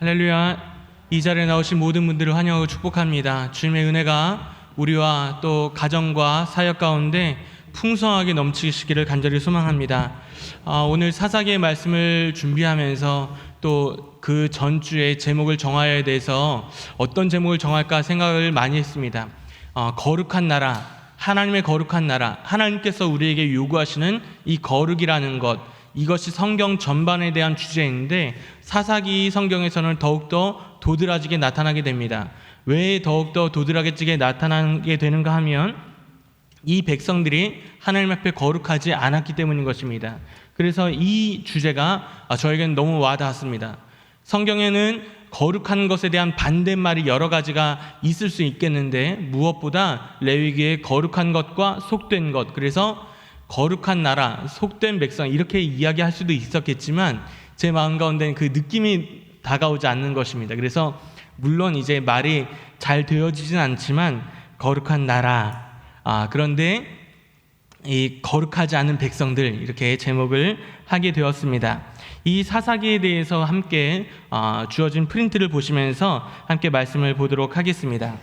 할렐루야. 이 자리에 나오신 모든 분들을 환영하고 축복합니다. 주님의 은혜가 우리와 또 가정과 사역 가운데 풍성하게 넘치시기를 간절히 소망합니다. 오늘 사사기의 말씀을 준비하면서 또 그 전주의 제목을 정하여야 돼서 어떤 제목을 정할까 생각을 많이 했습니다. 거룩한 나라, 하나님의 거룩한 나라, 하나님께서 우리에게 요구하시는 이 거룩이라는 것, 이것이 성경 전반에 대한 주제인데 사사기 성경에서는 더욱더 도드라지게 나타나게 됩니다. 왜 더욱더 도드라지게 나타나게 되는가 하면 이 백성들이 하나님 앞에 거룩하지 않았기 때문인 것입니다. 그래서 이 주제가 저에게는 너무 와닿았습니다. 성경에는 거룩한 것에 대한 반대말이 여러 가지가 있을 수 있겠는데 무엇보다 레위기의 거룩한 것과 속된 것, 그래서 거룩한 나라, 속된 백성 이렇게 이야기할 수도 있었겠지만 제 마음 가운데는 그 느낌이 다가오지 않는 것입니다. 그래서 물론 이제 말이 잘 되어지진 않지만 거룩한 나라, 그런데 이 거룩하지 않은 백성들 이렇게 제목을 하게 되었습니다. 이 사사기에 대해서 함께 주어진 프린트를 보시면서 함께 말씀을 보도록 하겠습니다.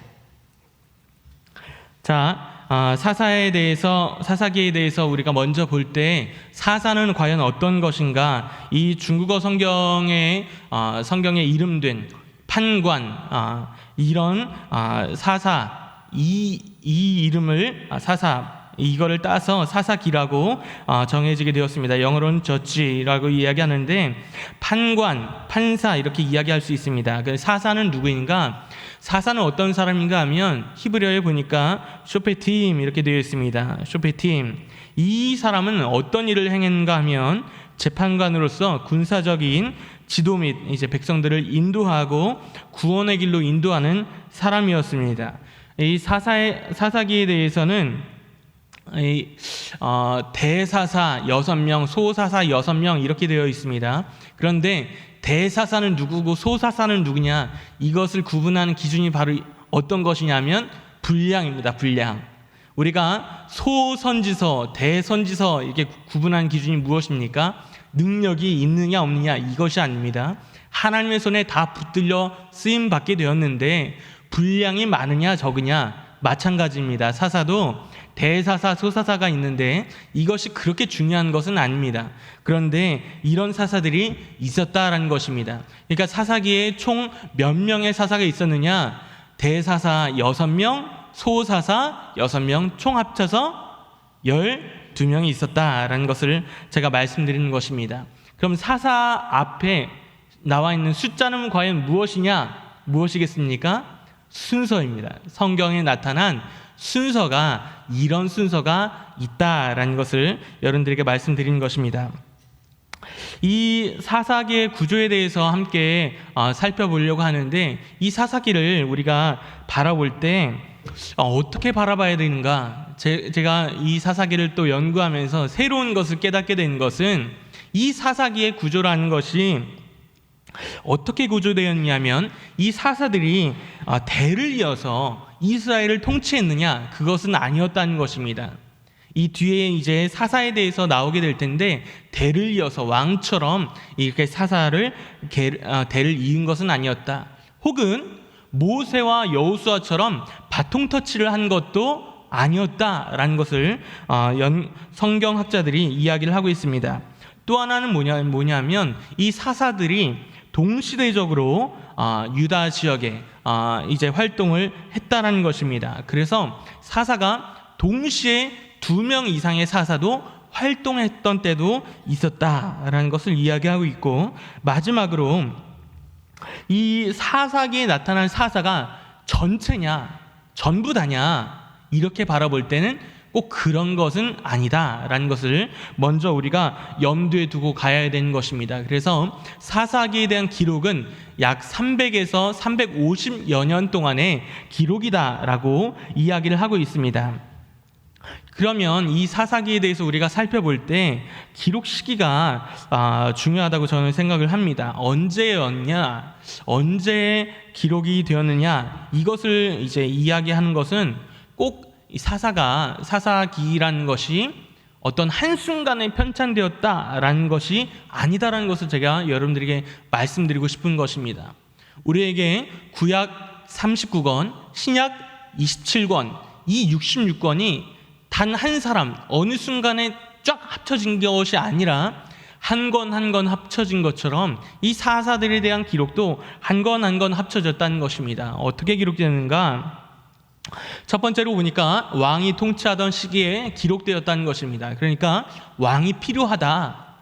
자, 사사기에 대해서 우리가 먼저 볼 때 사사는 과연 어떤 것인가? 이 중국어 성경에 이름된 판관, 이런 사사, 이 이름을 사사, 이거를 따서 사사기라고 정해지게 되었습니다. 영어로는 저지라고 이야기하는데 판관, 판사 이렇게 이야기할 수 있습니다. 사사는 누구인가? 사사는 어떤 사람인가 하면 히브리어에 보니까 쇼페팀 이렇게 되어 있습니다. 쇼페팀. 이 사람은 어떤 일을 행했는가 하면 재판관으로서 군사적인 지도 및 이제 백성들을 인도하고 구원의 길로 인도하는 사람이었습니다. 이 사사기에 대해서는 대사사 6명, 소사사 6명 이렇게 되어 있습니다. 그런데 대사사는 누구고 소사사는 누구냐, 이것을 구분하는 기준이 바로 어떤 것이냐면 분량입니다. 분량. 우리가 소선지서, 대선지서 이렇게 구분하는 기준이 무엇입니까? 능력이 있느냐 없느냐 이것이 아닙니다. 하나님의 손에 다 붙들려 쓰임 받게 되었는데 분량이 많으냐 적으냐 마찬가지입니다. 사사도 대사사, 소사사가 있는데 이것이 그렇게 중요한 것은 아닙니다. 그런데 이런 사사들이 있었다라는 것입니다. 그러니까 사사기에 총 몇 명의 사사가 있었느냐? 대사사 6명, 소사사 6명, 총 합쳐서 12명이 있었다라는 것을 제가 말씀드리는 것입니다. 그럼 사사 앞에 나와 있는 숫자는 과연 무엇이겠습니까? 순서입니다. 성경에 나타난 순서가 이런 순서가 있다라는 것을 여러분들에게 말씀드리는 것입니다. 이 사사기의 구조에 대해서 함께 살펴보려고 하는데 이 사사기를 우리가 바라볼 때 어떻게 바라봐야 되는가? 제가 이 사사기를 또 연구하면서 새로운 것을 깨닫게 된 것은 이 사사기의 구조라는 것이 어떻게 구조되었냐면 이 사사들이 대를 이어서 이스라엘을 통치했느냐? 그것은 아니었다는 것입니다. 이 뒤에 이제 사사에 대해서 나오게 될 텐데 대를 이어서 왕처럼 이렇게 대를 이은 것은 아니었다. 혹은 모세와 여호수아처럼 바통 터치를 한 것도 아니었다라는 것을 성경학자들이 이야기를 하고 있습니다. 또 하나는 뭐냐면 이 사사들이 동시대적으로 유다 지역에 이제 활동을 했다라는 것입니다. 그래서 사사가 동시에 2명 이상의 사사도 활동했던 때도 있었다라는 것을 이야기하고 있고, 마지막으로 이 사사기에 나타난 사사가 전체냐 전부 다냐 이렇게 바라볼 때는 꼭 그런 것은 아니다라는 것을 먼저 우리가 염두에 두고 가야 되는 것입니다. 그래서 사사기에 대한 기록은 약 300에서 350여 년 동안의 기록이다라고 이야기를 하고 있습니다. 그러면 이 사사기에 대해서 우리가 살펴볼 때 기록 시기가 중요하다고 저는 생각을 합니다. 언제였냐, 언제 기록이 되었느냐, 이것을 이제 이야기하는 것은 꼭 사사기라는 것이 어떤 한순간에 편찬되었다라는 것이 아니다라는 것을 제가 여러분들에게 말씀드리고 싶은 것입니다. 우리에게 구약 39권, 신약 27권, 이 66권이 단 한 사람, 어느 순간에 쫙 합쳐진 것이 아니라 한 권 한 권 합쳐진 것처럼 이 사사들에 대한 기록도 한 권 한 권 합쳐졌다는 것입니다. 어떻게 기록되는가? 첫 번째로 보니까 왕이 통치하던 시기에 기록되었다는 것입니다. 그러니까 왕이 필요하다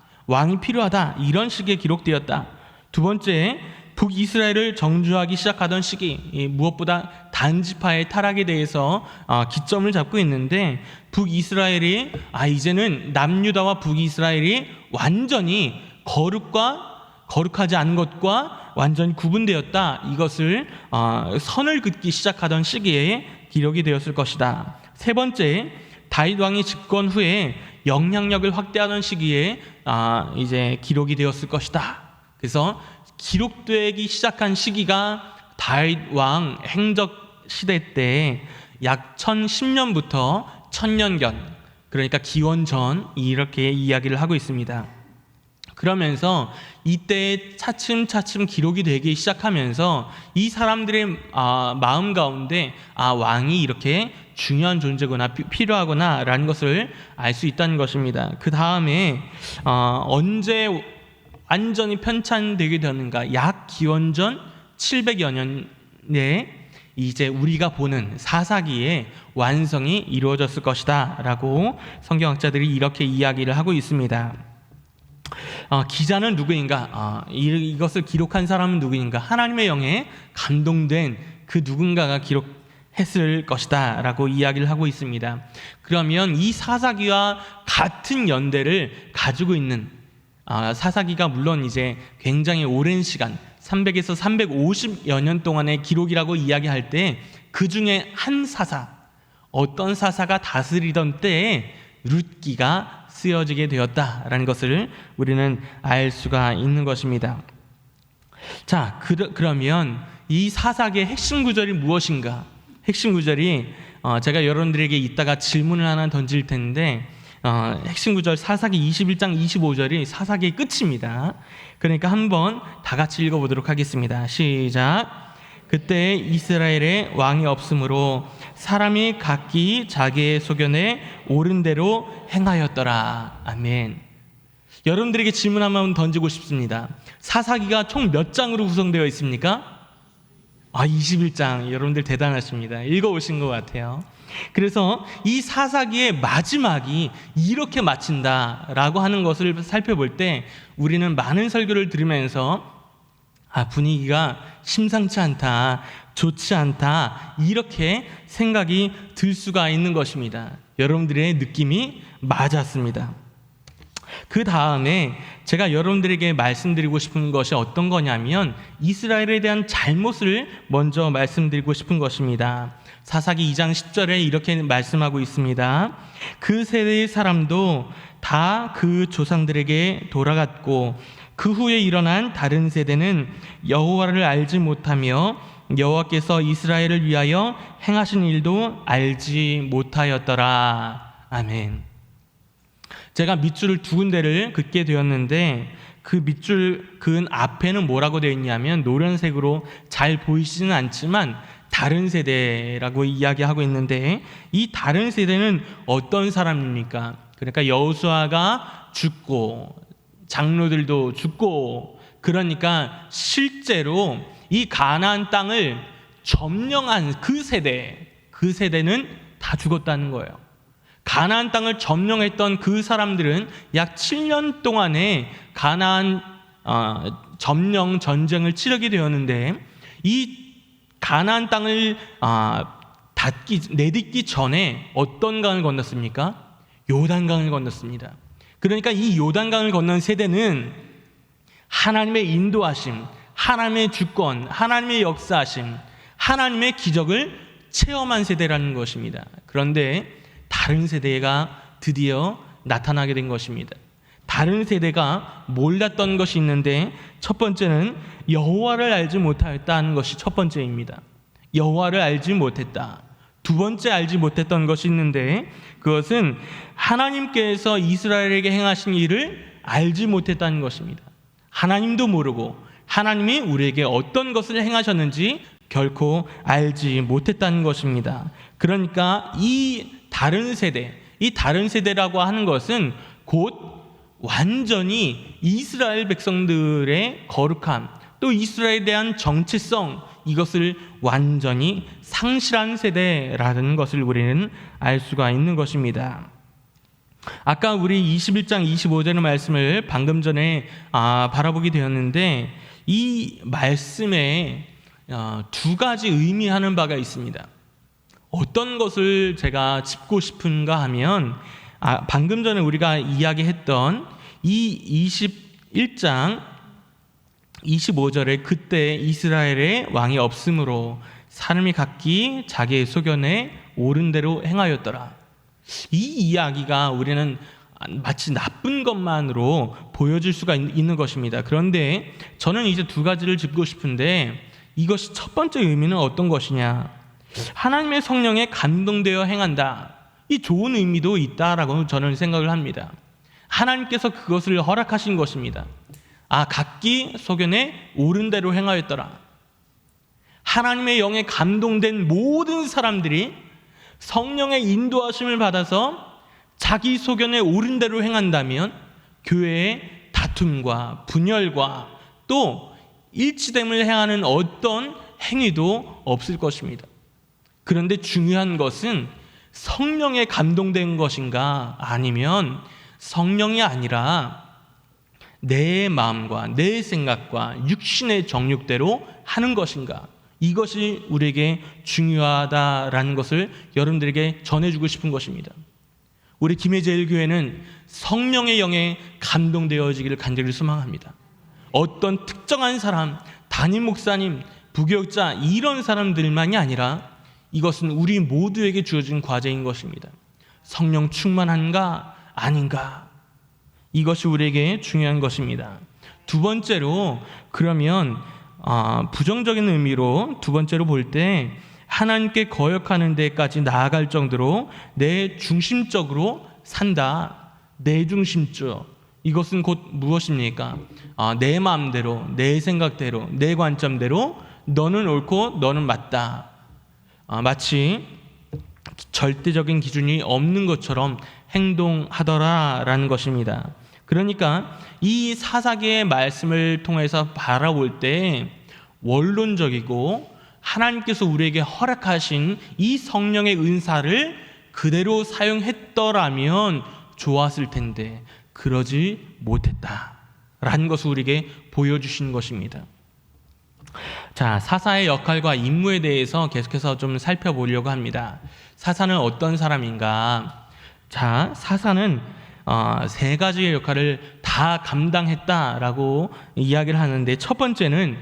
이런 시기에 기록되었다. 두 번째, 북이스라엘을 정주하기 시작하던 시기, 무엇보다 단지파의 타락에 대해서 기점을 잡고 있는데, 북이스라엘이 이제는 남유다와 북이스라엘이 완전히 거룩하지 않은 것과 완전히 구분되었다, 이것을 선을 긋기 시작하던 시기에 기록이 되었을 것이다. 세 번째, 다윗 왕이 집권 후에 영향력을 확대하던 시기에 이제 기록이 되었을 것이다. 그래서 기록되기 시작한 시기가 다윗 왕 행적 시대 때 약 1010년부터 1000년경, 그러니까 기원전, 이렇게 이야기를 하고 있습니다. 그러면서 이때 차츰차츰 기록이 되기 시작하면서 이 사람들의 마음 가운데 왕이 이렇게 중요한 존재구나, 필요하구나 라는 것을 알 수 있다는 것입니다. 그 다음에 언제 완전히 편찬되게 되는가? 약 기원전 700여 년에 이제 우리가 보는 사사기의 완성이 이루어졌을 것이다 라고 성경학자들이 이렇게 이야기를 하고 있습니다. 기자는 누구인가? 이것을 기록한 사람은 누구인가? 하나님의 영에 감동된 그 누군가가 기록했을 것이다 라고 이야기를 하고 있습니다. 그러면 이 사사기와 같은 연대를 가지고 있는, 사사기가 물론 이제 굉장히 오랜 시간, 300에서 350여 년 동안의 기록이라고 이야기할 때 그 중에 한 사사, 어떤 사사가 다스리던 때에 룻기가 쓰여지게 되었다라는 것을 우리는 알 수가 있는 것입니다. 자, 그러면 이 사사기의 핵심 구절이 무엇인가? 핵심 구절이 제가 여러분들에게 이따가 질문을 하나 던질 텐데, 핵심 구절 사사기 21장 25절이 사사기의 끝입니다. 그러니까 한번 다 같이 읽어보도록 하겠습니다. 시작. 그때 이스라엘에 왕이 없으므로 사람이 각기 자기의 소견에 옳은 대로 행하였더라. 아멘. 여러분들에게 질문 한번 던지고 싶습니다. 사사기가 총 몇 장으로 구성되어 있습니까? 21장. 여러분들 대단하십니다. 읽어오신 것 같아요. 그래서 이 사사기의 마지막이 이렇게 마친다라고 하는 것을 살펴볼 때 우리는 많은 설교를 들으면서 분위기가 심상치 않다, 좋지 않다, 이렇게 생각이 들 수가 있는 것입니다. 여러분들의 느낌이 맞았습니다. 그 다음에 제가 여러분들에게 말씀드리고 싶은 것이 어떤 거냐면 이스라엘에 대한 잘못을 먼저 말씀드리고 싶은 것입니다. 사사기 2장 10절에 이렇게 말씀하고 있습니다. 그 세대의 사람도 다 그 조상들에게 돌아갔고 그 후에 일어난 다른 세대는 여호와를 알지 못하며 여호와께서 이스라엘을 위하여 행하신 일도 알지 못하였더라. 아멘. 제가 밑줄을 두 군데를 긋게 되었는데 그 밑줄 그은 앞에는 뭐라고 되어 있냐면 노란색으로 잘 보이지는 않지만 다른 세대라고 이야기하고 있는데 이 다른 세대는 어떤 사람입니까? 그러니까 여호수아가 죽고 장로들도 죽고, 그러니까 실제로 이 가나안 땅을 점령한 그 세대는 다 죽었다는 거예요. 가나안 땅을 점령했던 그 사람들은 약 7년 동안의 가나안 점령 전쟁을 치르게 되었는데 이 가나안 땅을 내딛기 전에 어떤 강을 건넜습니까? 요단강을 건넜습니다. 그러니까 이 요단강을 건넌 세대는 하나님의 인도하심, 하나님의 주권, 하나님의 역사하심, 하나님의 기적을 체험한 세대라는 것입니다. 그런데 다른 세대가 드디어 나타나게 된 것입니다. 다른 세대가 몰랐던 것이 있는데 첫 번째는 여호와를 알지 못하였다는 것이 첫 번째입니다. 여호와를 알지 못했다. 두 번째 알지 못했던 것이 있는데 그것은 하나님께서 이스라엘에게 행하신 일을 알지 못했다는 것입니다. 하나님도 모르고 하나님이 우리에게 어떤 것을 행하셨는지 결코 알지 못했다는 것입니다. 그러니까 이 다른 세대라고 하는 것은 곧 완전히 이스라엘 백성들의 거룩함, 또 이스라엘에 대한 정체성, 이것을 완전히 상실한 세대라는 것을 우리는 알 수가 있는 것입니다. 아까 우리 21장 25절의 말씀을 방금 전에 바라보게 되었는데, 이 말씀에 두 가지 의미하는 바가 있습니다. 어떤 것을 제가 짚고 싶은가 하면, 방금 전에 우리가 이야기했던 이 21장 25절에 그때 이스라엘의 왕이 없으므로 사람이 각기 자기의 소견에 옳은 대로 행하였더라. 이 이야기가 우리는 마치 나쁜 것만으로 보여질 수가 있는 것입니다. 그런데 저는 이제 두 가지를 짚고 싶은데, 이것이 첫 번째 의미는 어떤 것이냐? 하나님의 성령에 감동되어 행한다. 이 좋은 의미도 있다라고 저는 생각을 합니다. 하나님께서 그것을 허락하신 것입니다. 각기 소견에 옳은 대로 행하였더라. 하나님의 영에 감동된 모든 사람들이 성령의 인도하심을 받아서 자기 소견에 옳은 대로 행한다면 교회의 다툼과 분열과 또 일치됨을 행하는 어떤 행위도 없을 것입니다. 그런데 중요한 것은 성령에 감동된 것인가, 아니면 성령이 아니라 내 마음과 내 생각과 육신의 정욕대로 하는 것인가, 이것이 우리에게 중요하다라는 것을 여러분들에게 전해주고 싶은 것입니다. 우리 김해제일교회는 성령의 영에 감동되어지기를 간절히 소망합니다. 어떤 특정한 사람, 담임 목사님, 부교육자, 이런 사람들만이 아니라 이것은 우리 모두에게 주어진 과제인 것입니다. 성령 충만한가 아닌가, 이것이 우리에게 중요한 것입니다. 두 번째로, 그러면 부정적인 의미로 두 번째로 볼 때, 하나님께 거역하는 데까지 나아갈 정도로 내 중심적으로 산다. 내 중심적, 이것은 곧 무엇입니까? 내 마음대로, 내 생각대로, 내 관점대로 너는 옳고 너는 맞다. 마치 절대적인 기준이 없는 것처럼 행동하더라라는 것입니다. 그러니까 이 사사기의 말씀을 통해서 바라볼 때 원론적이고 하나님께서 우리에게 허락하신 이 성령의 은사를 그대로 사용했더라면 좋았을 텐데 그러지 못했다라는 것을 우리에게 보여주신 것입니다. 자, 사사의 역할과 임무에 대해서 계속해서 좀 살펴보려고 합니다. 사사는 어떤 사람인가? 자, 사사는 세 가지의 역할을 다 감당했다라고 이야기를 하는데, 첫 번째는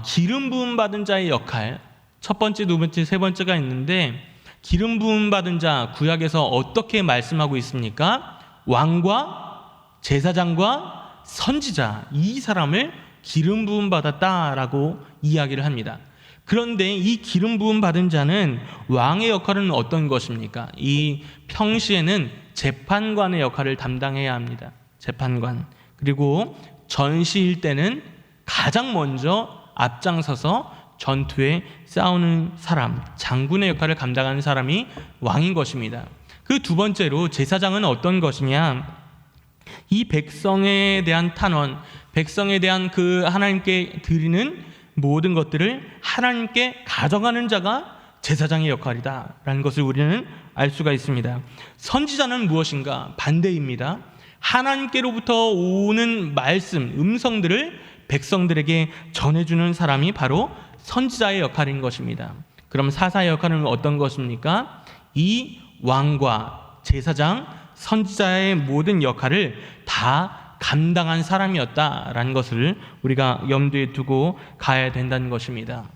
기름 부음 받은 자의 역할. 첫 번째, 두 번째, 세 번째가 있는데, 기름 부음 받은 자, 구약에서 어떻게 말씀하고 있습니까? 왕과 제사장과 선지자, 이 사람을 기름 부음 받았다라고 이야기를 합니다. 그런데 이 기름 부음 받은 자는 왕의 역할은 어떤 것입니까? 이 평시에는 재판관의 역할을 담당해야 합니다. 재판관. 그리고 전시일 때는 가장 먼저 앞장서서 전투에 싸우는 사람, 장군의 역할을 감당하는 사람이 왕인 것입니다. 그 두 번째로 제사장은 어떤 것이냐? 이 백성에 대한 탄원, 백성에 대한 그 하나님께 드리는 모든 것들을 하나님께 가져가는 자가 제사장의 역할이다라는 것을 우리는 알 수가 있습니다. 선지자는 무엇인가? 반대입니다. 하나님께로부터 오는 말씀, 음성들을 백성들에게 전해주는 사람이 바로 선지자의 역할인 것입니다. 그럼 사사의 역할은 어떤 것입니까? 이 왕과 제사장, 선지자의 모든 역할을 다 감당한 사람이었다라는 것을 우리가 염두에 두고 가야 된다는 것입니다.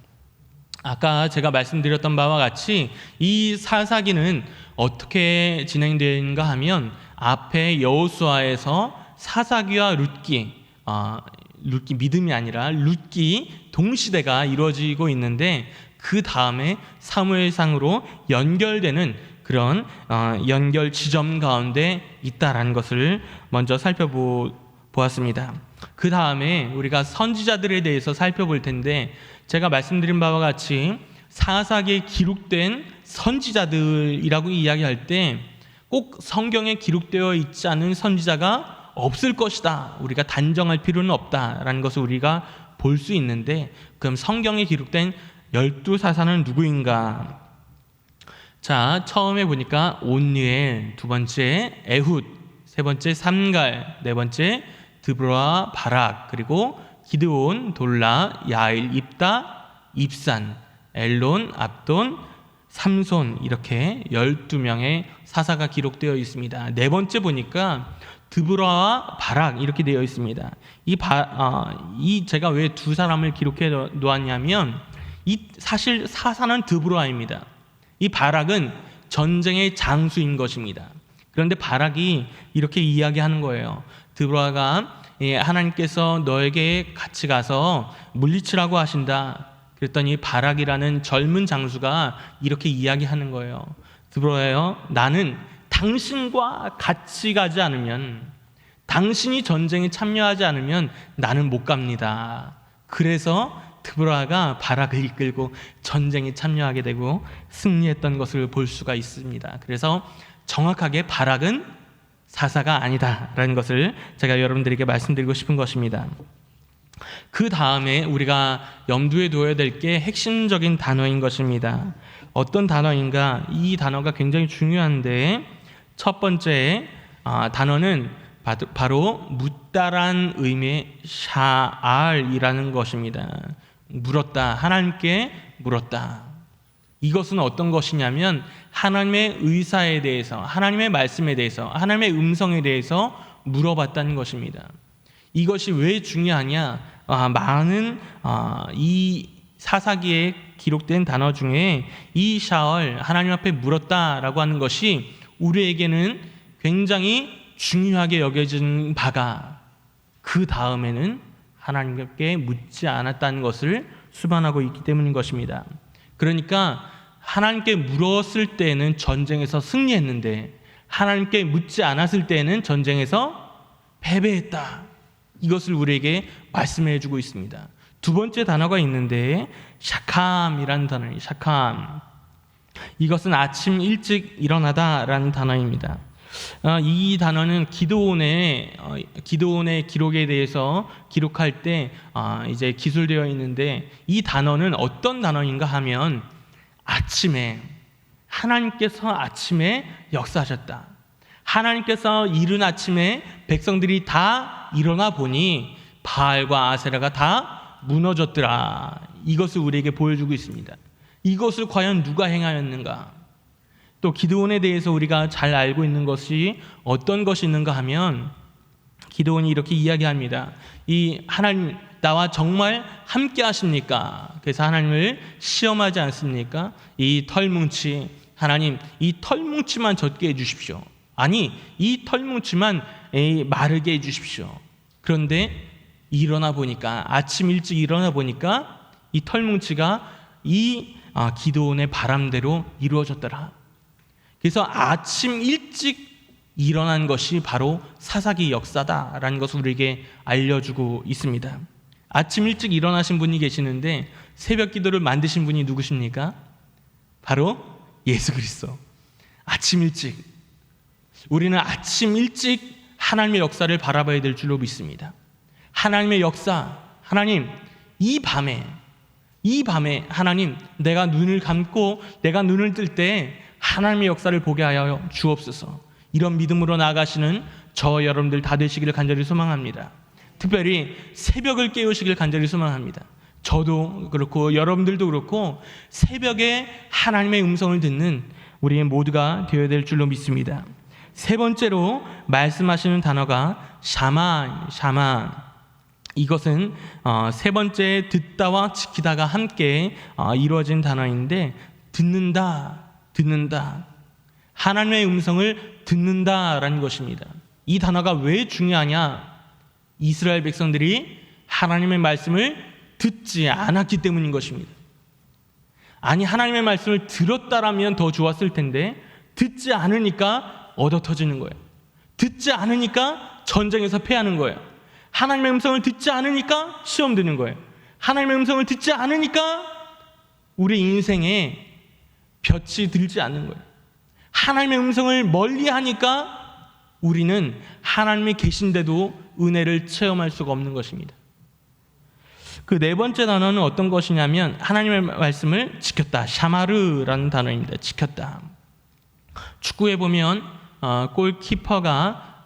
아까 제가 말씀드렸던 바와 같이 이 사사기는 어떻게 진행되는가 하면, 앞에 여호수아에서 사사기와 룻기 믿음이 아니라 룻기 동시대가 이루어지고 있는데, 그 다음에 사무엘상으로 연결되는 그런 연결 지점 가운데 있다라는 것을 먼저 살펴보았습니다. 그 다음에 우리가 선지자들에 대해서 살펴볼 텐데, 제가 말씀드린 바와 같이 사사기에 기록된 선지자들이라고 이야기할 때 꼭 성경에 기록되어 있지 않은 선지자가 없을 것이다, 우리가 단정할 필요는 없다라는 것을 우리가 볼 수 있는데, 그럼 성경에 기록된 12사사는 누구인가? 자, 처음에 보니까 온니엘, 두 번째 에훗, 세 번째 삼갈, 네 번째 드보라, 바락, 그리고 기드온, 돌라, 야일, 입다, 입산, 엘론, 압돈, 삼손, 이렇게 12명의 사사가 기록되어 있습니다. 네 번째 보니까 드보라와 바락 이렇게 되어 있습니다. 이 제가 왜 두 사람을 기록해 놓았냐면, 사실 사사는 드보라입니다. 이 바락은 전쟁의 장수인 것입니다. 그런데 바락이 이렇게 이야기하는 거예요. 드보라가 하나님께서 너에게 같이 가서 물리치라고 하신다. 그랬더니 바락이라는 젊은 장수가 이렇게 이야기하는 거예요. 드보라여, 나는 당신과 같이 가지 않으면, 당신이 전쟁에 참여하지 않으면 나는 못 갑니다. 그래서 드보라가 바락을 이끌고 전쟁에 참여하게 되고 승리했던 것을 볼 수가 있습니다. 그래서 정확하게 바락은 사사가 아니다라는 것을 제가 여러분들에게 말씀드리고 싶은 것입니다. 그 다음에 우리가 염두에 둬야 될 게 핵심적인 단어인 것입니다. 어떤 단어인가? 이 단어가 굉장히 중요한데, 첫 번째 단어는 바로 묻다란 의미의 샤알이라는 것입니다. 물었다, 하나님께 물었다. 이것은 어떤 것이냐면 하나님의 의사에 대해서, 하나님의 말씀에 대해서, 하나님의 음성에 대해서 물어봤다는 것입니다. 이것이 왜 중요하냐? 많은 이 사사기에 기록된 단어 중에 이 샤얼, 하나님 앞에 물었다라고 하는 것이 우리에게는 굉장히 중요하게 여겨진 바가, 그 다음에는 하나님께 묻지 않았다는 것을 수반하고 있기 때문인 것입니다. 그러니까 하나님께 물었을 때는 전쟁에서 승리했는데, 하나님께 묻지 않았을 때는 전쟁에서 패배했다. 이것을 우리에게 말씀해 주고 있습니다. 두 번째 단어가 있는데 샤캄이라는 단어입니다. 샤캄. 이것은 아침 일찍 일어나다라는 단어입니다. 이 단어는 기드온의 기록에 대해서 기록할 때 이제 기술되어 있는데, 이 단어는 어떤 단어인가 하면 아침에, 하나님께서 아침에 역사하셨다. 하나님께서 이른 아침에 백성들이 다 일어나 보니 바알과 아세라가 다 무너졌더라. 이것을 우리에게 보여주고 있습니다. 이것을 과연 누가 행하였는가? 또 기드온에 대해서 우리가 잘 알고 있는 것이 어떤 것이 있는가 하면, 기드온이 이렇게 이야기합니다. 이 하나님, 나와 정말 함께 하십니까? 그래서 하나님을 시험하지 않습니까? 이 털뭉치, 하나님 이 털뭉치만 젖게 해주십시오. 아니, 이 털뭉치만 마르게 해주십시오. 그런데 일어나 보니까, 아침 일찍 일어나 보니까 이 털뭉치가 이 기드온의 바람대로 이루어졌더라. 그래서 아침 일찍 일어난 것이 바로 사사기 역사다라는 것을 우리에게 알려주고 있습니다. 아침 일찍 일어나신 분이 계시는데 새벽 기도를 만드신 분이 누구십니까? 바로 예수 그리스도. 아침 일찍, 우리는 아침 일찍 하나님의 역사를 바라봐야 될 줄로 믿습니다. 하나님의 역사, 하나님 이 밤에 하나님, 내가 눈을 감고 내가 눈을 뜰 때 하나님의 역사를 보게 하여 주옵소서. 이런 믿음으로 나아가시는 저 여러분들 다 되시기를 간절히 소망합니다. 특별히 새벽을 깨우시길 간절히 소망합니다. 저도 그렇고 여러분들도 그렇고 새벽에 하나님의 음성을 듣는 우리 모두가 되어야 될 줄로 믿습니다. 세 번째로 말씀하시는 단어가 샤만. 이것은 세 번째 듣다와 지키다가 함께 이루어진 단어인데, 듣는다. 하나님의 음성을 듣는다라는 것입니다. 이 단어가 왜 중요하냐? 이스라엘 백성들이 하나님의 말씀을 듣지 않았기 때문인 것입니다. 아니, 하나님의 말씀을 들었다라면 더 좋았을 텐데 듣지 않으니까 얻어 터지는 거예요. 듣지 않으니까 전쟁에서 패하는 거예요. 하나님의 음성을 듣지 않으니까 시험 드는 거예요. 하나님의 음성을 듣지 않으니까 우리 인생에 볕이 들지 않는 거예요. 하나님의 음성을 멀리하니까 우리는 하나님이 계신데도 은혜를 체험할 수가 없는 것입니다. 그 네 번째 단어는 어떤 것이냐면 하나님의 말씀을 지켰다. 샤마르라는 단어입니다. 지켰다. 축구에 보면 골키퍼가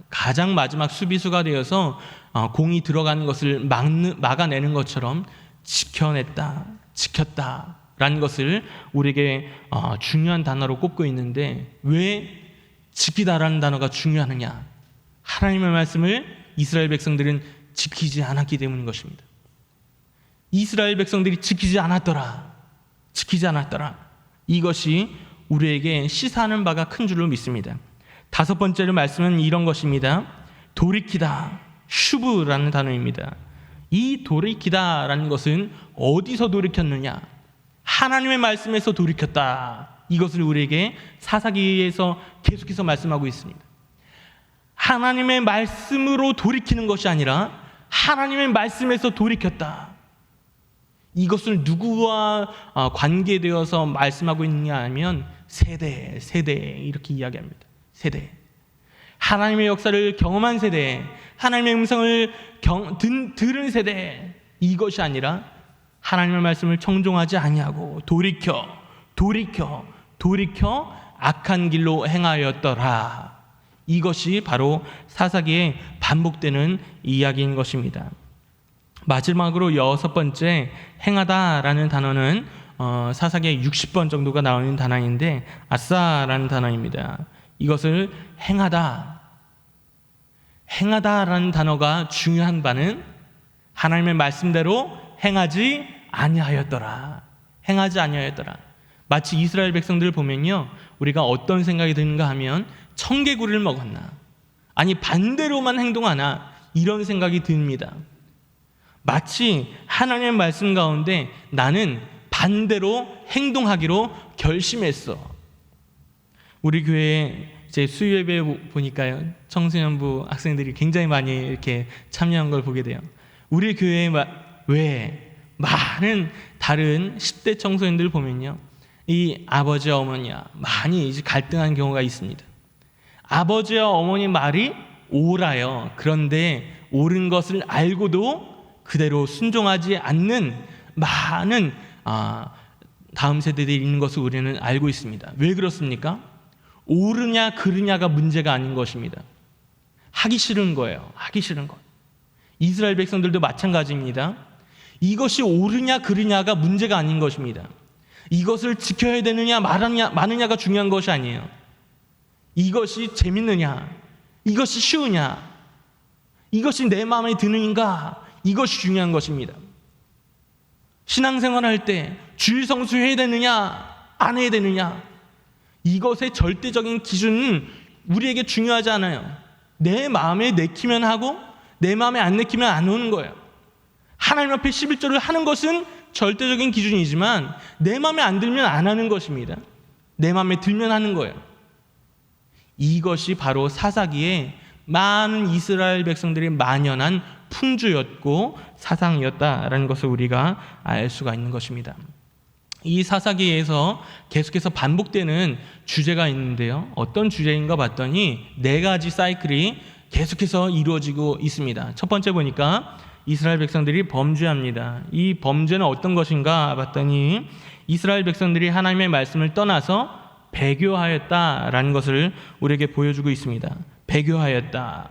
가장 마지막 수비수가 되어서 공이 들어가는 것을 막아내는 것처럼 지켰다라는 것을 우리에게 중요한 단어로 꼽고 있는데, 왜 지키다라는 단어가 중요하느냐? 하나님의 말씀을 이스라엘 백성들은 지키지 않았기 때문인 것입니다. 이스라엘 백성들이 지키지 않았더라. 이것이 우리에게 시사하는 바가 큰 줄로 믿습니다. 다섯 번째로 말씀은 이런 것입니다. 돌이키다, 슈브라는 단어입니다. 이 돌이키다라는 것은 어디서 돌이켰느냐? 하나님의 말씀에서 돌이켰다. 이것을 우리에게 사사기에서 계속해서 말씀하고 있습니다. 하나님의 말씀으로 돌이키는 것이 아니라 하나님의 말씀에서 돌이켰다. 이것을 누구와 관계되어서 말씀하고 있느냐 하면 세대 이렇게 이야기합니다. 세대. 하나님의 역사를 경험한 세대, 하나님의 음성을 들은 세대, 이것이 아니라 하나님의 말씀을 청종하지 아니하고 돌이켜 악한 길로 행하였더라. 이것이 바로 사사기에 반복되는 이야기인 것입니다. 마지막으로 여섯 번째, 행하다라는 단어는 사사기에 60번 정도가 나오는 단어인데 아싸라는 단어입니다. 이것을 행하다라는 단어가 중요한 바는 하나님의 말씀대로 행하지 아니하였더라. 마치 이스라엘 백성들을 보면요, 우리가 어떤 생각이 드는가 하면 청개구리를 먹었나, 아니 반대로만 행동하나, 이런 생각이 듭니다. 마치 하나님의 말씀 가운데 나는 반대로 행동하기로 결심했어. 우리 교회 이제 수요예배 보니까요, 청소년부 학생들이 굉장히 많이 이렇게 참여한 걸 보게 돼요. 우리 교회 외에 많은 다른 10대 청소년들 보면요, 이 아버지와 어머니와 많이 이제 갈등한 경우가 있습니다. 아버지와 어머니 말이 옳아요. 그런데 옳은 것을 알고도 그대로 순종하지 않는 많은 다음 세대들이 있는 것을 우리는 알고 있습니다. 왜 그렇습니까? 옳으냐 그르냐가 문제가 아닌 것입니다. 하기 싫은 거예요. 이스라엘 백성들도 마찬가지입니다. 이것이 옳으냐 그르냐가 문제가 아닌 것입니다. 이것을 지켜야 되느냐 마느냐가 중요한 것이 아니에요. 이것이 재밌느냐, 이것이 쉬우냐, 이것이 내 마음에 드는가, 이것이 중요한 것입니다. 신앙생활할 때 주일 성수 해야 되느냐 안 해야 되느냐, 이것의 절대적인 기준은 우리에게 중요하지 않아요. 내 마음에 내키면 하고 내 마음에 안 내키면 안 오는 거예요. 하나님 앞에 11조를 하는 것은 절대적인 기준이지만 내 마음에 안 들면 안 하는 것입니다. 내 마음에 들면 하는 거예요. 이것이 바로 사사기에 많은 이스라엘 백성들이 만연한 풍주였고 사상이었다라는 것을 우리가 알 수가 있는 것입니다. 이 사사기에서 계속해서 반복되는 주제가 있는데요, 어떤 주제인가 봤더니 네 가지 사이클이 계속해서 이루어지고 있습니다. 첫 번째 보니까 이스라엘 백성들이 범죄합니다. 이 범죄는 어떤 것인가 봤더니 이스라엘 백성들이 하나님의 말씀을 떠나서 배교하였다라는 것을 우리에게 보여주고 있습니다. 배교하였다.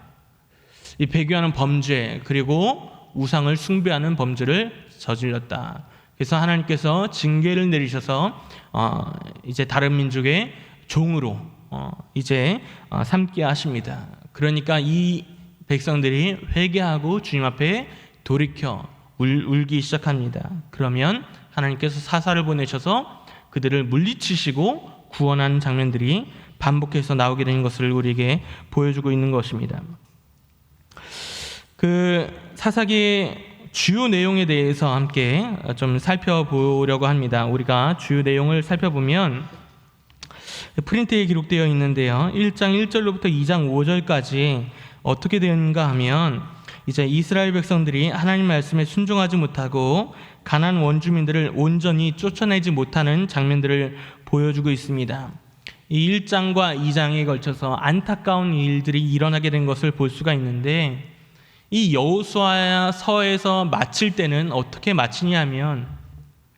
이 배교하는 범죄, 그리고 우상을 숭배하는 범죄를 저질렀다. 그래서 하나님께서 징계를 내리셔서 이제 다른 민족의 종으로 이제 삼게 하십니다. 그러니까 이 백성들이 회개하고 주님 앞에 돌이켜 울기 시작합니다. 그러면 하나님께서 사사를 보내셔서 그들을 물리치시고 구원하는 장면들이 반복해서 나오게 되는 것을 우리에게 보여주고 있는 것입니다. 그 사사기의 주요 내용에 대해서 함께 좀 살펴보려고 합니다. 우리가 주요 내용을 살펴보면 프린트에 기록되어 있는데요, 1장 1절로부터 2장 5절까지 어떻게 되는가 하면 이제 이스라엘 백성들이 하나님 말씀에 순종하지 못하고 가나안 원주민들을 온전히 쫓아내지 못하는 장면들을 보여주고 있습니다. 이 1장과 2장에 걸쳐서 안타까운 일들이 일어나게 된 것을 볼 수가 있는데, 이 여호수아서에서 마칠 때는 어떻게 마치냐면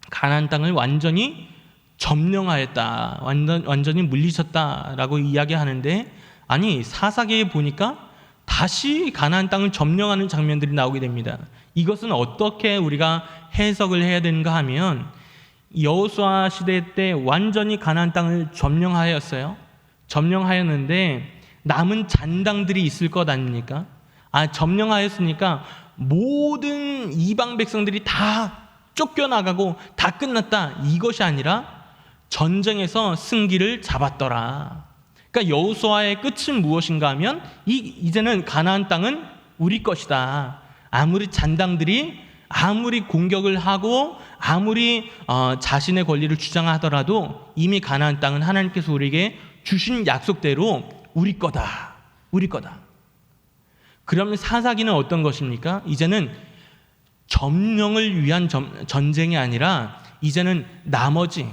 가나안 땅을 완전히 점령하였다, 완전히 물리쳤다라고 이야기하는데, 아니 사사기에 보니까 다시 가나안 땅을 점령하는 장면들이 나오게 됩니다. 이것은 어떻게 우리가 해석을 해야 되는가 하면, 여호수아 시대 때 완전히 가나안 땅을 점령하였어요. 점령하였는데 남은 잔당들이 있을 것 아닙니까? 점령하였으니까 모든 이방 백성들이 다 쫓겨나가고 다 끝났다, 이것이 아니라 전쟁에서 승기를 잡았더라. 그러니까 여호수아의 끝은 무엇인가 하면 이제는 가나안 땅은 우리 것이다. 아무리 잔당들이 아무리 공격을 하고 아무리 자신의 권리를 주장하더라도 이미 가나안 땅은 하나님께서 우리에게 주신 약속대로 우리 거다. 우리 거다. 그러면 사사기는 어떤 것입니까? 이제는 점령을 위한 전쟁이 아니라 이제는 나머지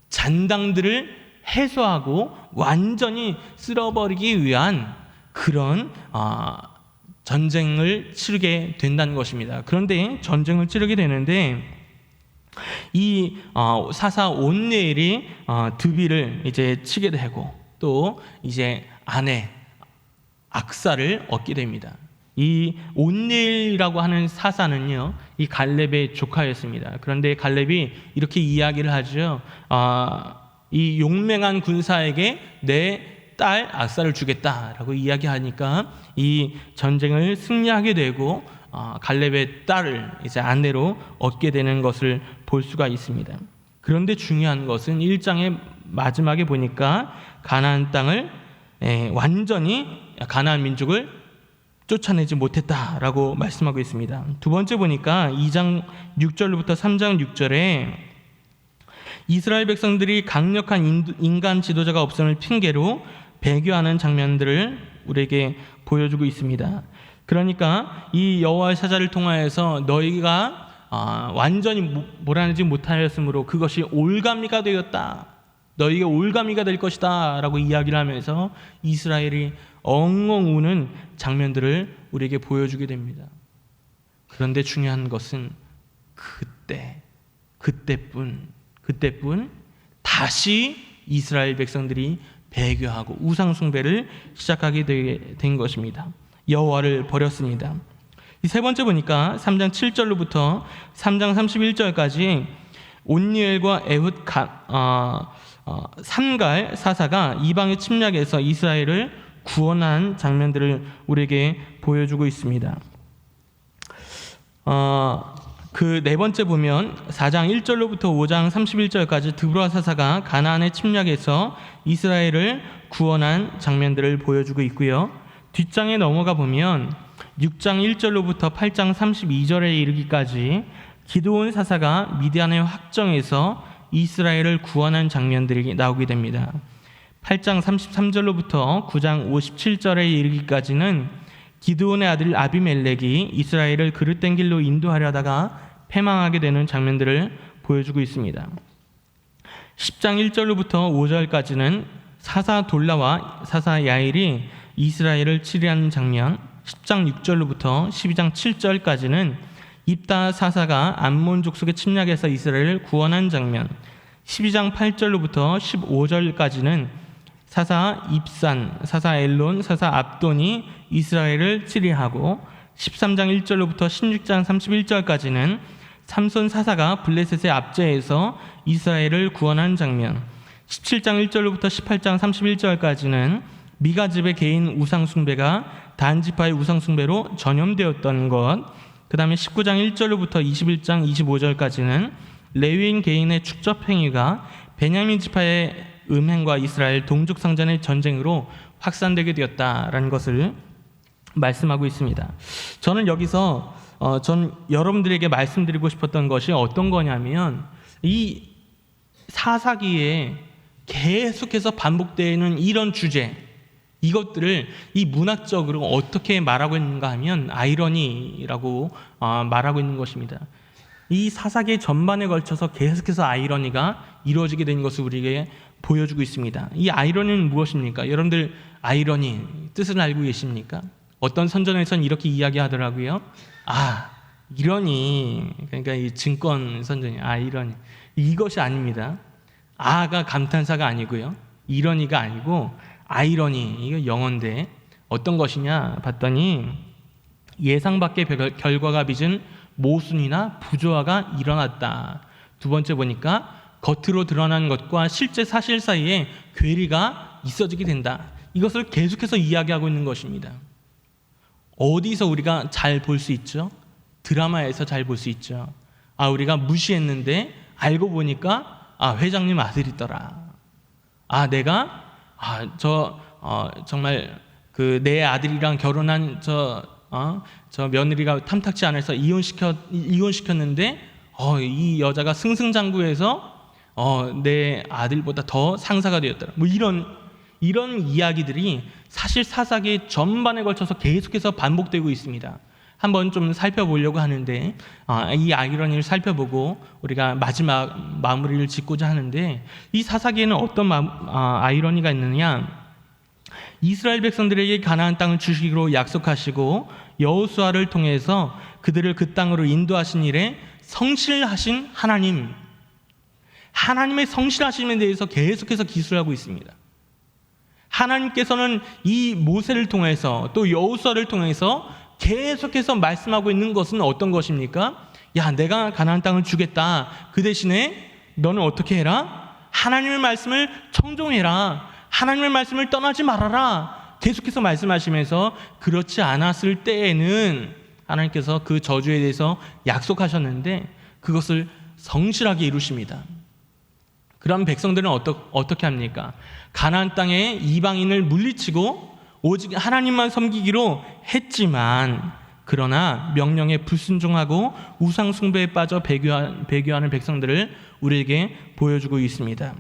잔당들을 해소하고 완전히 쓸어버리기 위한 그런 전쟁을 치르게 된다는 것입니다. 그런데 전쟁을 치르게 되는데 이 사사 온니엘이 드비를 이제 치게 되고 또 이제 아내 악사를 얻게 됩니다. 이 온니엘이라고 하는 사사는요, 이 갈렙의 조카였습니다. 그런데 갈렙이 이렇게 이야기를 하죠. 이 용맹한 군사에게 내 딸 악사를 주겠다라고 이야기하니까 이 전쟁을 승리하게 되고 갈렙의 딸을 이제 아내로 얻게 되는 것을 볼 수가 있습니다. 그런데 중요한 것은 1장의 마지막에 보니까 가나안 땅을 완전히 가나안 민족을 쫓아내지 못했다라고 말씀하고 있습니다. 두 번째 보니까 2장 6절부터 3장 6절에 이스라엘 백성들이 강력한 인간 지도자가 없음을 핑계로 배교하는 장면들을 우리에게 보여주고 있습니다. 그러니까 이 여호와의 사자를 통하여서 너희가 완전히 몰아내지 못하였으므로 그것이 올가미가 되었다, 너희가 올가미가 될 것이다 라고 이야기를 하면서 이스라엘이 엉엉 우는 장면들을 우리에게 보여주게 됩니다. 그런데 중요한 것은 그때뿐 다시 이스라엘 백성들이 배교하고 우상 숭배를 시작하게 된 것입니다. 여호와를 버렸습니다. 이 세 번째 보니까 3장 7절로부터 3장 31절까지 온니엘과 에훗 삼갈 사사가 이방의 침략에서 이스라엘을 구원한 장면들을 우리에게 보여주고 있습니다. 그 네 번째 보면 4장 1절로부터 5장 31절까지 드브라 사사가 가나안의 침략에서 이스라엘을 구원한 장면들을 보여주고 있고요. 뒷장에 넘어가 보면 6장 1절로부터 8장 32절에 이르기까지 기드온 사사가 미디안의 확정에서 이스라엘을 구원한 장면들이 나오게 됩니다. 8장 33절로부터 9장 57절에 이르기까지는 기드온의 아들 아비멜렉이 이스라엘을 그릇된 길로 인도하려다가 패망하게 되는 장면들을 보여주고 있습니다. 10장 1절로부터 5절까지는 사사 돌라와 사사 야일이 이스라엘을 치리하는 장면, 10장 6절로부터 12장 7절까지는 입다 사사가 암몬 족속의 침략에서 이스라엘을 구원한 장면, 12장 8절로부터 15절까지는 사사 입산, 사사 엘론, 사사 압돈이 이스라엘을 치리하고 13장 1절로부터 16장 31절까지는 삼손 사사가 블레셋의 압제에서 이스라엘을 구원한 장면, 17장 1절로부터 18장 31절까지는 미가 집의 개인 우상 숭배가 단 지파의 우상 숭배로 전염되었던 것, 그 다음에 19장 1절로부터 21장 25절까지는 레위인 개인의 축적 행위가 베냐민 지파의 음행과 이스라엘 동족 상잔의 전쟁으로 확산되게 되었다라는 것을 말씀하고 있습니다. 저는 여기서 전 여러분들에게 말씀드리고 싶었던 것이 어떤 거냐면, 이 사사기에 계속해서 반복되는 이런 주제, 이것들을 이 문학적으로 어떻게 말하고 있는가 하면 아이러니라고 말하고 있는 것입니다. 이 사사기 전반에 걸쳐서 계속해서 아이러니가 이루어지게 된 것을 우리에게 보여주고 있습니다. 이 아이러니는 무엇입니까? 여러분들 아이러니 뜻을 알고 계십니까? 어떤 선전에서는 이렇게 이야기하더라고요. 이러니, 그러니까 이 증권 선전이 이러니, 이것이 아닙니다. 가 감탄사가 아니고요, 이러니가 아니고 아이러니, 이거 영어인데 어떤 것이냐 봤더니 예상 밖의 결과가 빚은 모순이나 부조화가 일어났다. 두 번째 보니까 겉으로 드러난 것과 실제 사실 사이에 괴리가 있어지게 된다. 이것을 계속해서 이야기하고 있는 것입니다. 어디서 우리가 잘 볼 수 있죠? 드라마에서 잘 볼 수 있죠. 우리가 무시했는데 알고 보니까 회장님 아들이더라. 내가 정말 내 아들이랑 결혼한 저 며느리가 탐탁치 않아서 이혼시켰는데 이 여자가 승승장구해서 내 아들보다 더 상사가 되었더라. 뭐 이런 이야기들이 사실 사사기 전반에 걸쳐서 계속해서 반복되고 있습니다. 한번 좀 살펴보려고 하는데 이 아이러니를 살펴보고 우리가 마지막 마무리를 짓고자 하는데, 이 사사기에는 어떤 아이러니가 있느냐? 이스라엘 백성들에게 가나안 땅을 주시기로 약속하시고 여호수아를 통해서 그들을 그 땅으로 인도하신 일에 성실하신 하나님의 성실하심에 대해서 계속해서 기술하고 있습니다. 하나님께서는 이 모세를 통해서 또 여호수아를 통해서 계속해서 말씀하고 있는 것은 어떤 것입니까? 내가 가나안 땅을 주겠다. 그 대신에 너는 어떻게 해라? 하나님의 말씀을 청종해라. 하나님의 말씀을 떠나지 말아라. 계속해서 말씀하시면서 그렇지 않았을 때에는 하나님께서 그 저주에 대해서 약속하셨는데 그것을 성실하게 이루십니다. 그럼 백성들은 어떻게 합니까? 가나안 땅에 이방인을 물리치고 오직 하나님만 섬기기로 했지만, 그러나 명령에 불순종하고 우상 숭배에 빠져 배교하는 백성들을 우리에게 보여주고 있습니다.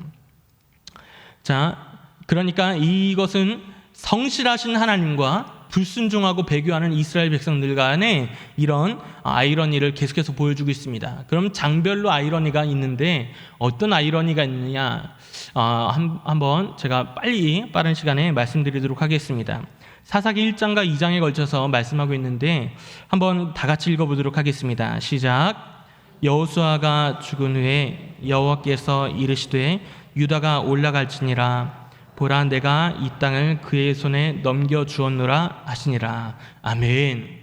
그러니까 이것은 성실하신 하나님과 불순종하고 배교하는 이스라엘 백성들 간에 이런 아이러니를 계속해서 보여주고 있습니다. 그럼 장별로 아이러니가 있는데 어떤 아이러니가 있느냐? 한번 제가 빠른 시간에 말씀드리도록 하겠습니다. 사사기 1장과 2장에 걸쳐서 말씀하고 있는데 한번 다 같이 읽어보도록 하겠습니다. 시작. 여호수아가 죽은 후에 여호와께서 이르시되 유다가 올라갈지니라. 보라, 내가 이 땅을 그의 손에 넘겨주었노라 하시니라. 아멘.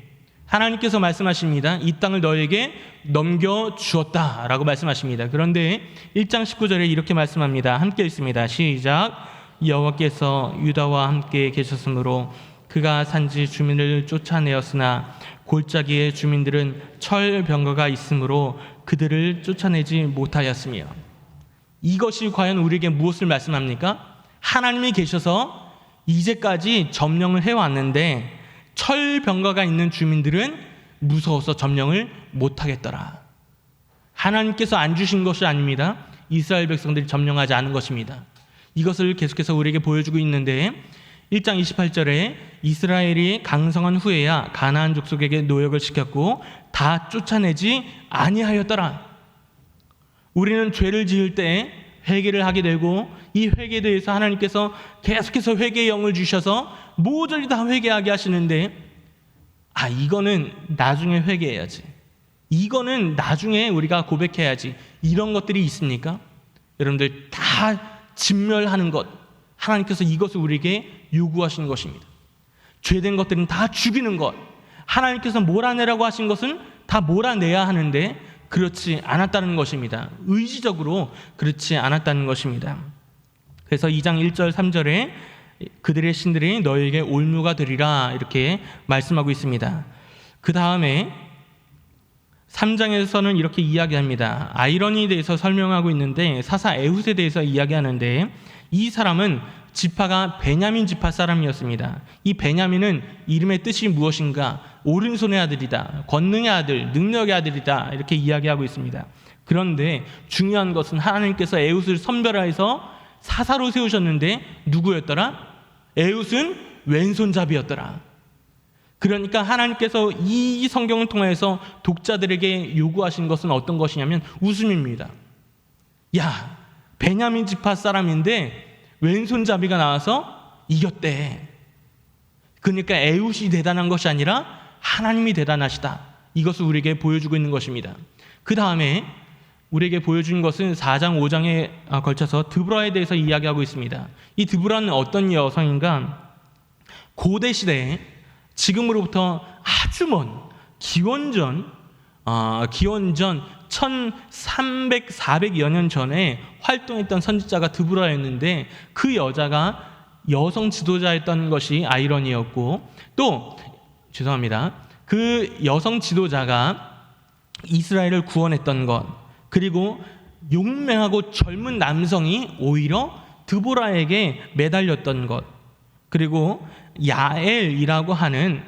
하나님께서 말씀하십니다. 이 땅을 너에게 넘겨주었다라고 말씀하십니다. 그런데 1장 19절에 이렇게 말씀합니다. 함께 읽습니다. 시작. 여호와께서 유다와 함께 계셨으므로 그가 산지 주민을 쫓아내었으나 골짜기의 주민들은 철병거가 있으므로 그들을 쫓아내지 못하였으며. 이것이 과연 우리에게 무엇을 말씀합니까? 하나님이 계셔서 이제까지 점령을 해왔는데 철병거가 있는 주민들은 무서워서 점령을 못하겠더라. 하나님께서 안 주신 것이 아닙니다. 이스라엘 백성들이 점령하지 않은 것입니다. 이것을 계속해서 우리에게 보여주고 있는데 1장 28절에 이스라엘이 강성한 후에야 가나안 족속에게 노역을 시켰고 다 쫓아내지 아니하였더라. 우리는 죄를 지을 때 회개를 하게 되고 이 회개에 대해서 하나님께서 계속해서 회개의 영을 주셔서 모조리 다 회개하게 하시는데 이거는 나중에 회개해야지, 이거는 나중에 우리가 고백해야지, 이런 것들이 있습니까? 여러분들 다 진멸하는 것, 하나님께서 이것을 우리에게 요구하시는 것입니다. 죄된 것들은 다 죽이는 것, 하나님께서 몰아내라고 하신 것은 다 몰아내야 하는데 그렇지 않았다는 것입니다. 의지적으로 그렇지 않았다는 것입니다. 그래서 2장 1절 3절에 그들의 신들이 너에게 올무가 되리라 이렇게 말씀하고 있습니다. 그 다음에 3장에서는 이렇게 이야기합니다. 아이러니에 대해서 설명하고 있는데 사사 에훗에 대해서 이야기하는데 이 사람은 지파가 베냐민 지파 사람이었습니다. 이 베냐민은 이름의 뜻이 무엇인가? 오른손의 아들이다, 권능의 아들, 능력의 아들이다 이렇게 이야기하고 있습니다. 그런데 중요한 것은 하나님께서 에훗을 선별해서 사사로 세우셨는데 누구였더라? 에훗은 왼손잡이였더라. 그러니까 하나님께서 이 성경을 통해서 독자들에게 요구하신 것은 어떤 것이냐면 웃음입니다. 야, 베냐민 지파 사람인데 왼손잡이가 나와서 이겼대. 그러니까 에훗이 대단한 것이 아니라 하나님이 대단하시다. 이것을 우리에게 보여주고 있는 것입니다. 그 다음에 우리에게 보여준 것은 4장 5장에 걸쳐서 드보라에 대해서 이야기하고 있습니다. 이 드보라는 어떤 여성인가? 고대 시대에 지금으로부터 아주 먼 기원전 1300, 400여 년 전에 활동했던 선지자가 드보라였는데 그 여자가 여성 지도자였던 것이 아이러니였고, 또 죄송합니다. 그 여성 지도자가 이스라엘을 구원했던 것, 그리고 용맹하고 젊은 남성이 오히려 드보라에게 매달렸던 것, 그리고 야엘이라고 하는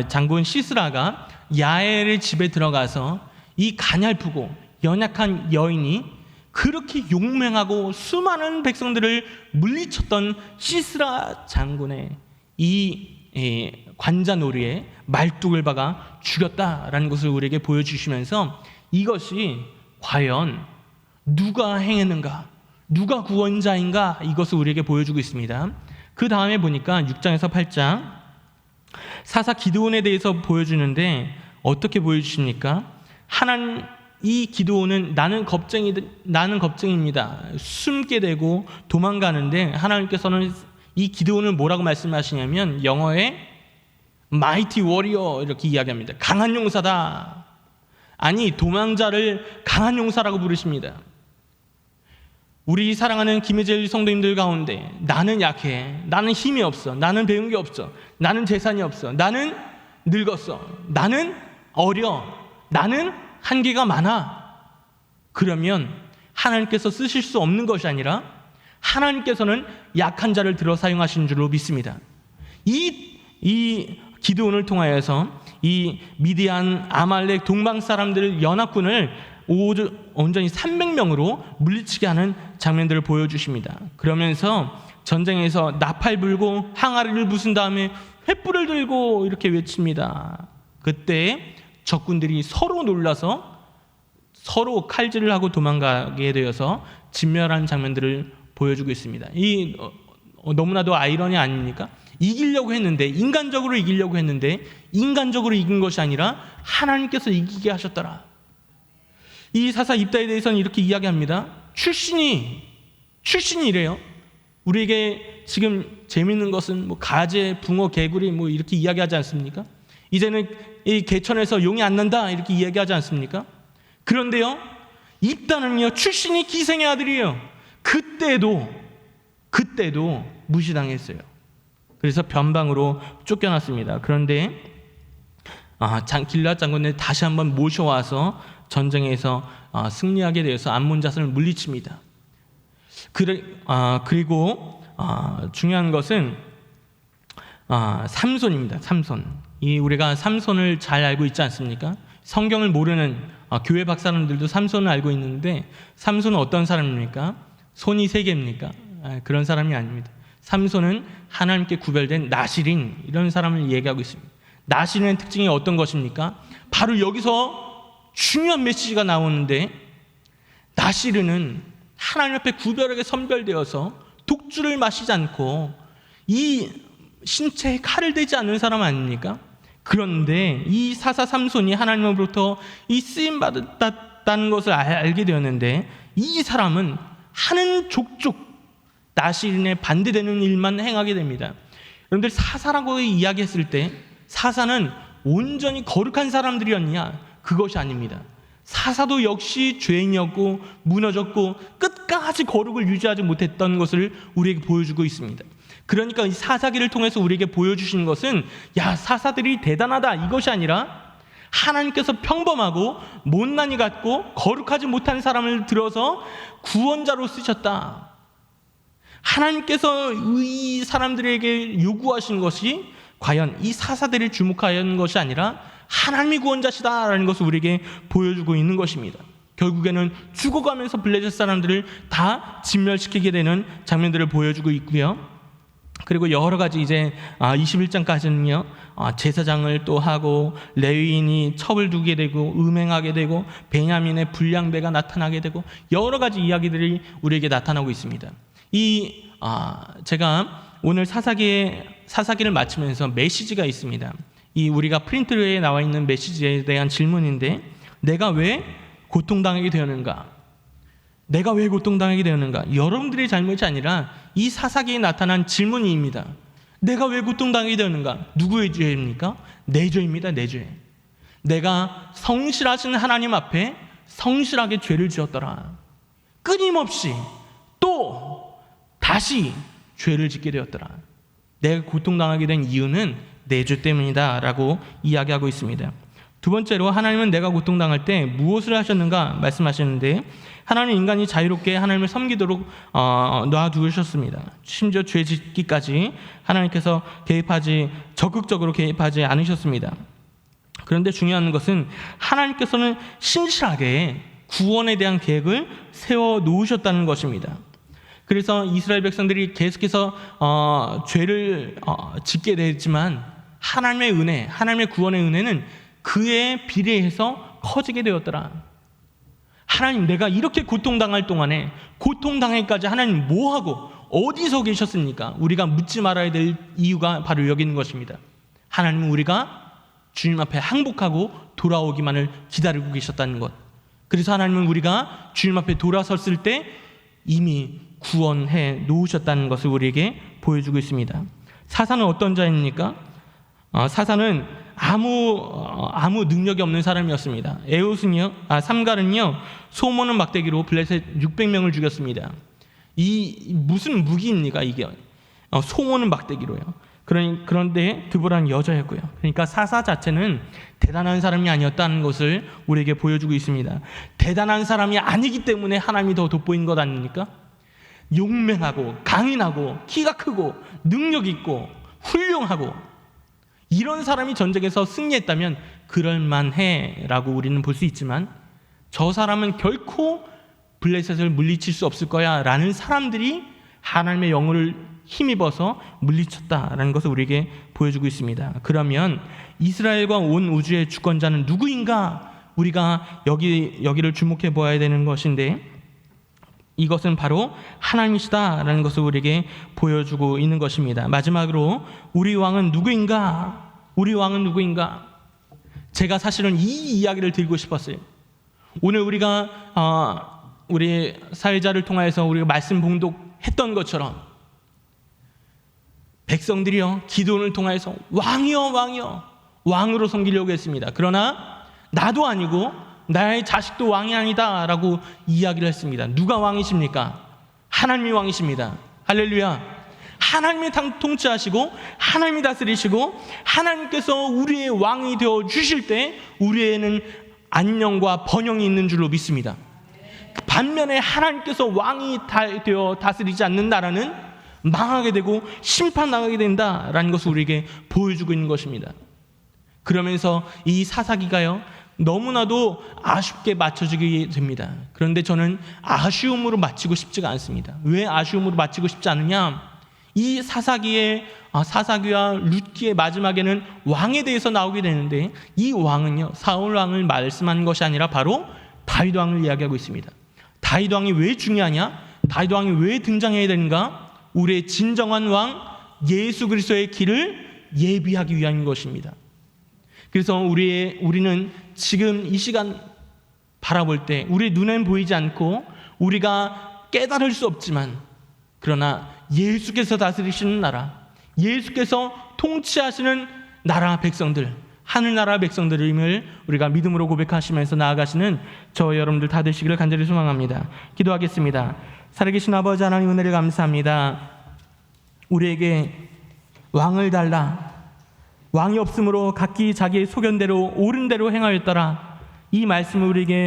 장군 시스라가 야엘의 집에 들어가서 이 가냘프고 연약한 여인이 그렇게 용맹하고 수많은 백성들을 물리쳤던 시스라 장군의 이 관자놀이에 말뚝을 박아 죽였다라는 것을 우리에게 보여주시면서 이것이 과연 누가 행했는가, 누가 구원자인가, 이것을 우리에게 보여주고 있습니다. 그 다음에 보니까 6장에서 8장 사사 기드온에 대해서 보여주는데 어떻게 보여주십니까? 이 기드온은 나는 겁쟁이입니다. 숨게 되고 도망가는데 하나님께서는 이 기드온을 뭐라고 말씀하시냐면 영어에 mighty warrior 이렇게 이야기합니다. 강한 용사다. 아니, 도망자를 강한 용사라고 부르십니다. 우리 사랑하는 김혜재 성도님들 가운데 나는 약해, 나는 힘이 없어, 나는 배운 게 없어, 나는 재산이 없어, 나는 늙었어, 나는 어려, 나는 한계가 많아. 그러면 하나님께서 쓰실 수 없는 것이 아니라 하나님께서는 약한 자를 들어 사용하신 줄로 믿습니다. 이 기드온을 통하여서 이 미디안, 아말렉, 동방 사람들 연합군을 온전히 300명으로 물리치게 하는 장면들을 보여주십니다. 그러면서 전쟁에서 나팔 불고 항아리를 부순 다음에 횃불을 들고 이렇게 외칩니다. 그때 적군들이 서로 놀라서 서로 칼질을 하고 도망가게 되어서 진멸한 장면들을 보여주고 있습니다. 너무나도 아이러니 아닙니까? 이기려고 했는데, 인간적으로 이기려고 했는데 인간적으로 이긴 것이 아니라 하나님께서 이기게 하셨더라. 이 사사 입다에 대해서는 이렇게 이야기합니다. 출신이래요. 우리에게 지금 재밌는 것은 뭐 가재, 붕어, 개구리 뭐 이렇게 이야기하지 않습니까? 이제는 이 개천에서 용이 안 난다 이렇게 이야기하지 않습니까? 그런데요, 입다는요 출신이 기생의 아들이에요. 그때도 무시당했어요. 그래서 변방으로 쫓겨났습니다. 그런데 길앗 장군을 다시 한번 모셔와서 전쟁에서 승리하게 되어서 암몬 자손을 물리칩니다. 그리고 중요한 것은 삼손입니다. 삼손. 우리가 삼손을 잘 알고 있지 않습니까? 성경을 모르는 교회 박사님들도 삼손을 알고 있는데, 삼손은 어떤 사람입니까? 손이 3개입니까? 그런 사람이 아닙니다. 삼손은 하나님께 구별된 나실인, 이런 사람을 얘기하고 있습니다. 나실인의 특징이 어떤 것입니까? 바로 여기서 중요한 메시지가 나오는데, 나실인은 하나님 앞에 구별하게 선별되어서 독주를 마시지 않고 이 신체에 칼을 대지 않는 사람 아닙니까? 그런데 이 사사 삼손이 하나님으로부터 이 쓰임 받았다는 것을 알게 되었는데, 이 사람은 하는 족족 나실인에 반대되는 일만 행하게 됩니다. 여러분들, 사사라고 이야기했을 때 사사는 온전히 거룩한 사람들이었냐? 그것이 아닙니다. 사사도 역시 죄인이었고 무너졌고 끝까지 거룩을 유지하지 못했던 것을 우리에게 보여주고 있습니다. 그러니까 이 사사기를 통해서 우리에게 보여주시는 것은, 야, 사사들이 대단하다, 이것이 아니라 하나님께서 평범하고 못난이 같고 거룩하지 못한 사람을 들어서 구원자로 쓰셨다. 하나님께서 이 사람들에게 요구하신 것이 과연 이 사사들이 주목하는 것이 아니라 하나님이 구원자시다라는 것을 우리에게 보여주고 있는 것입니다. 결국에는 죽어가면서 블레셋 사람들을 다 진멸시키게 되는 장면들을 보여주고 있고요. 그리고 여러 가지 이제 21장까지는요 제사장을 또 하고 레위인이 첩을 두게 되고 음행하게 되고 베냐민의 불량배가 나타나게 되고 여러 가지 이야기들이 우리에게 나타나고 있습니다. 제가 오늘 사사기를 마치면서 메시지가 있습니다. 우리가 프린트에 나와 있는 메시지에 대한 질문인데, 내가 왜 고통당하게 되었는가? 내가 왜 고통당하게 되었는가? 여러분들의 잘못이 아니라 이 사사기에 나타난 질문입니다. 내가 왜 고통당하게 되었는가? 누구의 죄입니까? 내 죄입니다. 내 죄. 내가 성실하신 하나님 앞에 성실하게 죄를 지었더라. 끊임없이 또 다시 죄를 짓게 되었더라. 내가 고통당하게 된 이유는 내 죄 때문이다 라고 이야기하고 있습니다. 두 번째로, 하나님은 내가 고통당할 때 무엇을 하셨는가 말씀하시는데, 하나님 인간이 자유롭게 하나님을 섬기도록 놔두셨습니다. 심지어 죄 짓기까지 하나님께서 적극적으로 개입하지 않으셨습니다. 그런데 중요한 것은 하나님께서는 신실하게 구원에 대한 계획을 세워놓으셨다는 것입니다. 그래서 이스라엘 백성들이 계속해서 죄를 짓게 되지만 하나님의 은혜, 하나님의 구원의 은혜는 그에 비례해서 커지게 되었더라. 하나님, 내가 이렇게 고통당할 동안에 고통당할까지 하나님 뭐하고 어디서 계셨습니까? 우리가 묻지 말아야 될 이유가 바로 여기 있는 것입니다. 하나님은 우리가 주님 앞에 항복하고 돌아오기만을 기다리고 계셨다는 것. 그래서 하나님은 우리가 주님 앞에 돌아섰을 때 이미 구원해 놓으셨다는 것을 우리에게 보여주고 있습니다. 사사는 어떤 자입니까? 사사는 아무 능력이 없는 사람이었습니다. 삼갈은요 소모는 막대기로 블레셋 600명을 죽였습니다. 무슨 무기입니까 이게? 소모는 막대기로요. 그런데 드보라는 여자였고요. 그러니까 사사 자체는 대단한 사람이 아니었다는 것을 우리에게 보여주고 있습니다. 대단한 사람이 아니기 때문에 하나님이 더 돋보인 것 아닙니까? 용맹하고 강인하고 키가 크고 능력 있고 훌륭하고 이런 사람이 전쟁에서 승리했다면 그럴만해 라고 우리는 볼 수 있지만, 저 사람은 결코 블레셋을 물리칠 수 없을 거야 라는 사람들이 하나님의 영을 힘입어서 물리쳤다라는 것을 우리에게 보여주고 있습니다. 그러면 이스라엘과 온 우주의 주권자는 누구인가? 우리가 여기를 주목해 보아야 되는 것인데, 이것은 바로 하나님이시다라는 것을 우리에게 보여주고 있는 것입니다. 마지막으로, 우리 왕은 누구인가? 우리 왕은 누구인가? 제가 사실은 이 이야기를 드리고 싶었어요. 오늘 우리가 우리 사회자를 통해서 우리가 말씀 봉독했던 것처럼 백성들이요 기도를 통해서 왕이여 왕이여 왕으로 섬기려고 했습니다. 그러나 나도 아니고 나의 자식도 왕이 아니다 라고 이야기를 했습니다. 누가 왕이십니까? 하나님이 왕이십니다. 할렐루야. 하나님이 통치하시고 하나님이 다스리시고 하나님께서 우리의 왕이 되어 주실 때 우리에는 안녕과 번영이 있는 줄로 믿습니다. 반면에 하나님께서 왕이 되어 다스리지 않는 나라는 망하게 되고 심판당하게 된다라는 것을 우리에게 보여주고 있는 것입니다. 그러면서 이 사사기가요 너무나도 아쉽게 맞춰지게 됩니다. 그런데 저는 아쉬움으로 마치고 싶지가 않습니다. 왜 아쉬움으로 마치고 싶지 않느냐? 이 사사기와 룻기의 마지막에는 왕에 대해서 나오게 되는데, 이 왕은요 사울 왕을 말씀하는 것이 아니라 바로 다윗 왕을 이야기하고 있습니다. 다윗 왕이 왜 중요하냐? 다윗 왕이 왜 등장해야 되는가? 우리의 진정한 왕 예수 그리스도의 길을 예비하기 위한 것입니다. 그래서 우리는 지금 이 시간 바라볼 때 우리 눈엔 보이지 않고 우리가 깨달을 수 없지만, 그러나 예수께서 다스리시는 나라, 예수께서 통치하시는 나라 백성들, 하늘나라 백성들임을 우리가 믿음으로 고백하시면서 나아가시는 저 여러분들 다 되시기를 간절히 소망합니다. 기도하겠습니다. 살아계신 아버지 하나님, 은혜를 감사합니다. 우리에게 왕을 달라, 왕이 없으므로 각기 자기의 소견대로 옳은 대로 행하였더라, 이 말씀을 우리에게